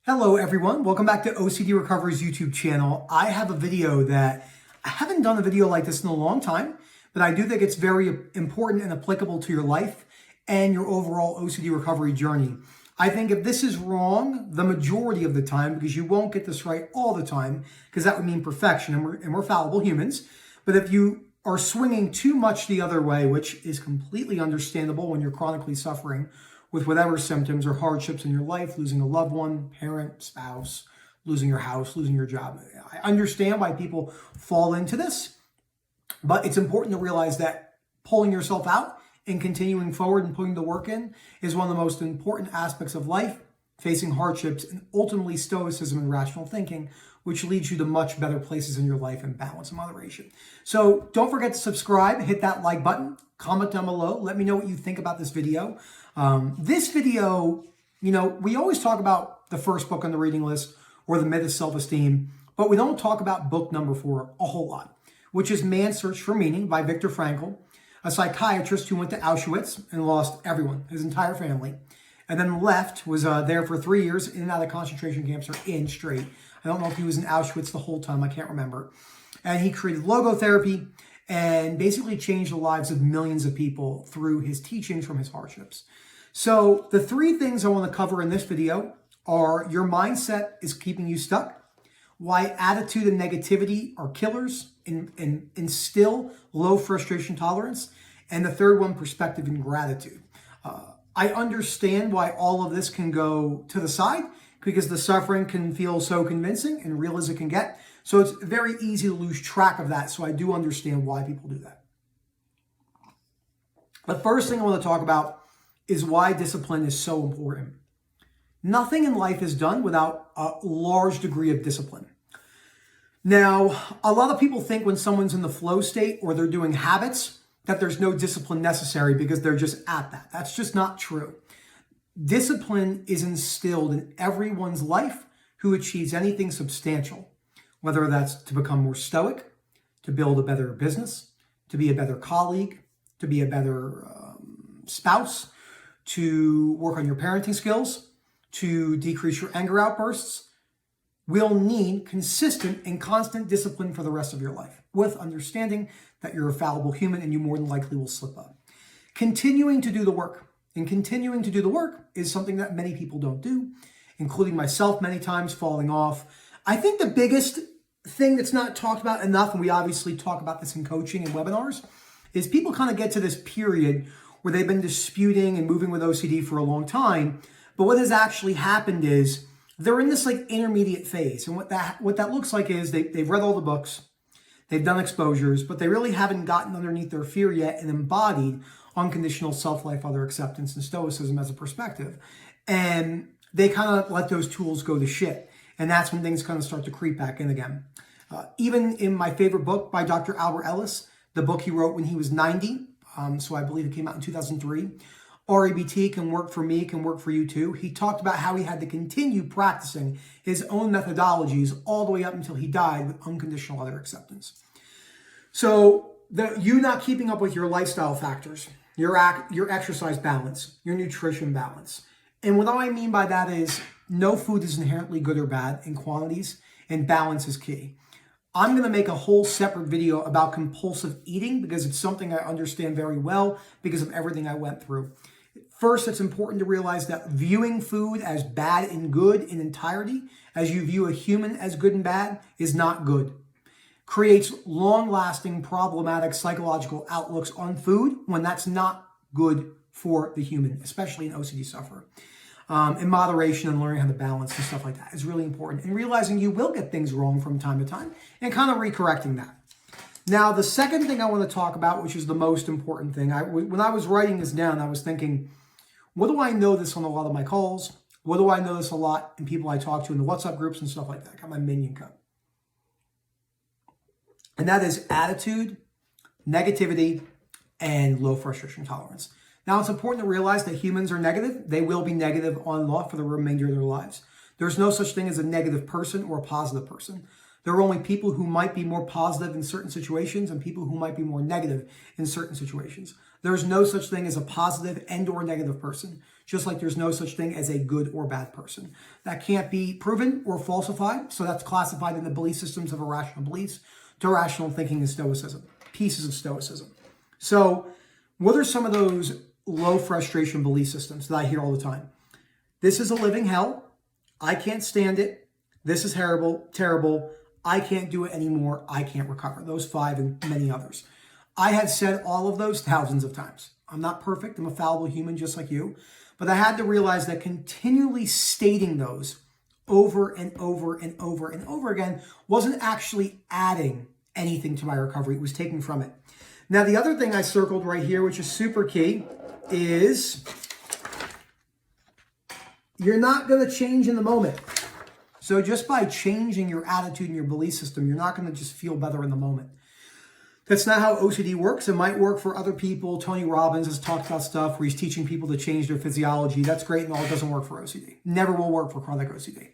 Hello everyone, welcome back to OCD Recovery's YouTube channel. I have a video that I haven't done a video like this in a long time, but I do think it's very important and applicable to your life and your overall OCD recovery journey. I think if this is wrong the majority of the time, because you won't get this right all the time, because that would mean perfection and we're fallible humans, but if you are swinging too much the other way, which is completely understandable when you're chronically suffering with whatever symptoms or hardships in your life, losing a loved one, parent, spouse, losing your house, losing your job. I understand why people fall into this, but it's important to realize that pulling yourself out and continuing forward and putting the work in is one of the most important aspects of life, facing hardships and ultimately stoicism and rational thinking, which leads you to much better places in your life and balance and moderation. So don't forget to subscribe, hit that like button, comment down below, let me know what you think about this video. This video, we always talk about the first book on the reading list or the Myth of Self-Esteem, but we don't talk about book number 4 a whole lot, which is Man's Search for Meaning by Viktor Frankl, a psychiatrist who went to Auschwitz and lost everyone, his entire family, and then left, was there for 3 years in and out of concentration camps or in straight. I don't know if he was in Auschwitz the whole time, I can't remember. And he created logotherapy and basically changed the lives of millions of people through his teachings from his hardships. So the 3 things I want to cover in this video are your mindset is keeping you stuck, why attitude and negativity are killers and instill low frustration tolerance, and the third one, perspective and gratitude. I understand why all of this can go to the side because the suffering can feel so convincing and real as it can get. So it's very easy to lose track of that. So I do understand why people do that. The first thing I want to talk about is why discipline is so important. Nothing in life is done without a large degree of discipline. Now, a lot of people think when someone's in the flow state or they're doing habits that there's no discipline necessary because they're just at that. That's just not true. Discipline is instilled in everyone's life who achieves anything substantial, whether that's to become more stoic, to build a better business, to be a better colleague, to be a better spouse, to work on your parenting skills, to decrease your anger outbursts. Will need consistent and constant discipline for the rest of your life, with understanding that you're a fallible human and you more than likely will slip up. Continuing to do the work. And continuing to do the work is something that many people don't do, including myself many times, falling off. I think the biggest thing that's not talked about enough, and we obviously talk about this in coaching and webinars, is people kind of get to this period where they've been disputing and moving with OCD for a long time, but what has actually happened is they're in this like intermediate phase. And what that looks like is they've read all the books, they've done exposures, but they really haven't gotten underneath their fear yet and embodied unconditional self-life, other acceptance, and stoicism as a perspective. And they kind of let those tools go to shit. And that's when things kind of start to creep back in again. Even in my favorite book by Dr. Albert Ellis, the book he wrote when he was 90, so I believe it came out in 2003, REBT, Can Work for Me, Can Work for You Too. He talked about how he had to continue practicing his own methodologies all the way up until he died with unconditional other acceptance. So you not keeping up with your lifestyle factors, your exercise balance, your nutrition balance. And what I mean by that is no food is inherently good or bad in quantities, and balance is key. I'm going to make a whole separate video about compulsive eating because it's something I understand very well because of everything I went through. First, it's important to realize that viewing food as bad and good in entirety, as you view a human as good and bad, is not good. Creates long-lasting problematic psychological outlooks on food when that's not good for the human, especially an OCD sufferer. In moderation and learning how to balance and stuff like that is really important. And realizing you will get things wrong from time to time and kind of recorrecting that. Now, the second thing I want to talk about, which is the most important thing, when I was writing this down, I was thinking, what do I know this on a lot of my calls? What do I know this a lot in people I talk to in the WhatsApp groups and stuff like that? I got my minion cup. And that is attitude, negativity, and low frustration tolerance. Now, it's important to realize that humans are negative. They will be negative on law for the remainder of their lives. There's no such thing as a negative person or a positive person. There are only people who might be more positive in certain situations and people who might be more negative in certain situations. There's no such thing as a positive and or negative person, just like there's no such thing as a good or bad person. That can't be proven or falsified, so that's classified in the belief systems of irrational beliefs to rational thinking and stoicism, pieces of stoicism. So what are some of those low frustration belief systems that I hear all the time? This is a living hell. I can't stand it. This is terrible. I can't do it anymore. I can't recover. Those 5 and many others. I have said all of those thousands of times. I'm not perfect. I'm a fallible human just like you. But I had to realize that continually stating those over and over and over and over again wasn't actually adding anything to my recovery. It was taking from it. Now, the other thing I circled right here, which is super key, is you're not going to change in the moment. So just by changing your attitude and your belief system, you're not going to just feel better in the moment. That's not how OCD works. It might work for other people. Tony Robbins has talked about stuff where he's teaching people to change their physiology. That's great and all. It doesn't work for OCD. Never will work for chronic OCD.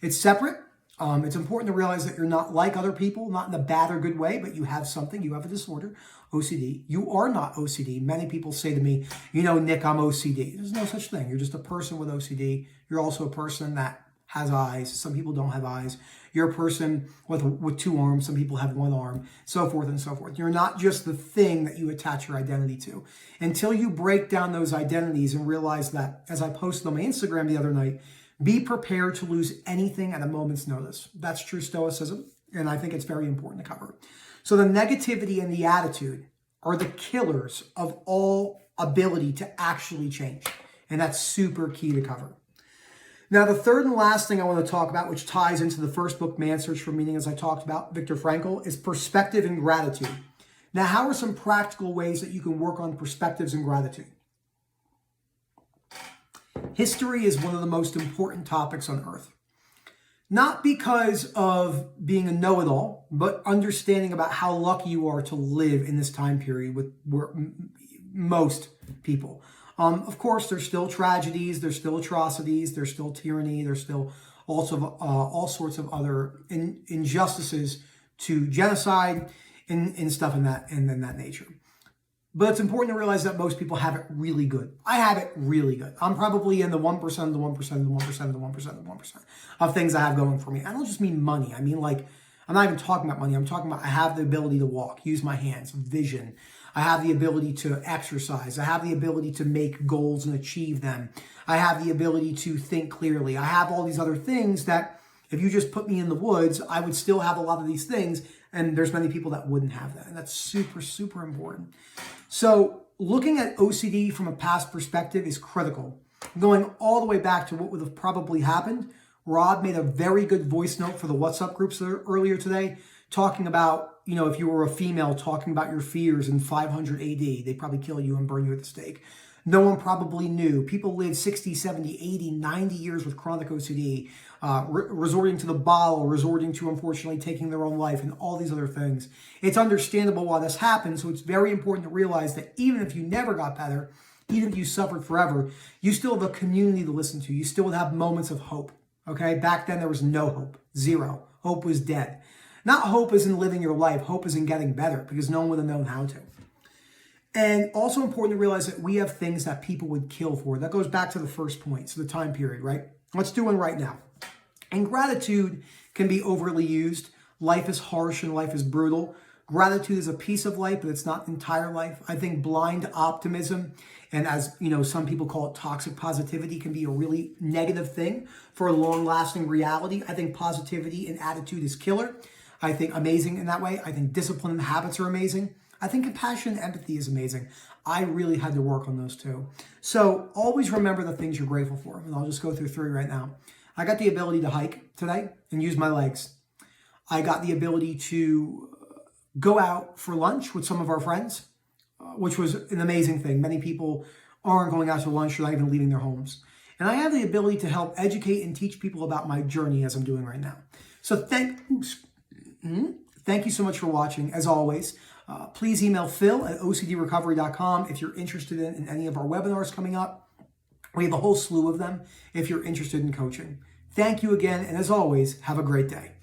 It's separate. It's important to realize that you're not like other people, not in a bad or good way, but you have something. You have a disorder, OCD. You are not OCD. Many people say to me, Nick, I'm OCD. There's no such thing. You're just a person with OCD. You're also a person that has eyes. Some people don't have eyes. You're a person with 2 arms. Some people have 1 arm, so forth and so forth. You're not just the thing that you attach your identity to. Until you break down those identities and realize that, as I posted on my Instagram the other night, be prepared to lose anything at a moment's notice. That's true stoicism, and I think it's very important to cover. So the negativity and the attitude are the killers of all ability to actually change, and that's super key to cover. Now, the third and last thing I want to talk about, which ties into the first book, Man's Search for Meaning, as I talked about, Viktor Frankl, is perspective and gratitude. Now, how are some practical ways that you can work on perspectives and gratitude? History is one of the most important topics on earth. Not because of being a know-it-all, but understanding about how lucky you are to live in this time period with most people. Of course, there's still tragedies, there's still atrocities, there's still tyranny, there's still also all sorts of other injustices to genocide and stuff in that nature. But it's important to realize that most people have it really good. I have it really good. I'm probably in the 1% of the 1% of the 1% of the 1% of the 1% of things I have going for me. I don't just mean money. I mean, like, I'm not even talking about money. I'm talking about I have the ability to walk, use my hands, vision. I have the ability to exercise. I have the ability to make goals and achieve them. I have the ability to think clearly. I have all these other things that if you just put me in the woods, I would still have a lot of these things. And there's many people that wouldn't have that. And that's super, super important. So looking at OCD from a past perspective is critical. Going all the way back to what would have probably happened. Rob made a very good voice note for the WhatsApp groups earlier today, talking about, if you were a female, talking about your fears in 500 AD, they'd probably kill you and burn you at the stake. No one probably knew. People lived 60, 70, 80, 90 years with chronic OCD, resorting to the bottle, resorting to, unfortunately, taking their own life and all these other things. It's understandable why this happened, so it's very important to realize that even if you never got better, even if you suffered forever, you still have a community to listen to. You still would have moments of hope, okay? Back then, there was no hope, zero. Hope was dead. Not hope is in living your life. Hope is in getting better because no one would have known how to. And also important to realize that we have things that people would kill for. That goes back to the first point, so the time period, right? Let's do one right now. And gratitude can be overly used. Life is harsh and life is brutal. Gratitude is a piece of life, but it's not entire life. I think blind optimism, and as some people call it toxic positivity, can be a really negative thing for a long-lasting reality. I think positivity and attitude is killer. I think amazing in that way. I think discipline and habits are amazing. I think compassion and empathy is amazing. I really had to work on those too. So always remember the things you're grateful for. And I'll just go through 3 right now. I got the ability to hike today and use my legs. I got the ability to go out for lunch with some of our friends, which was an amazing thing. Many people aren't going out to lunch or not even leaving their homes. And I have the ability to help educate and teach people about my journey as I'm doing right now. So thank you so much for watching. As always, please email phil@ocdrecovery.com if you're interested in any of our webinars coming up. We have a whole slew of them if you're interested in coaching. Thank you again, and as always, have a great day.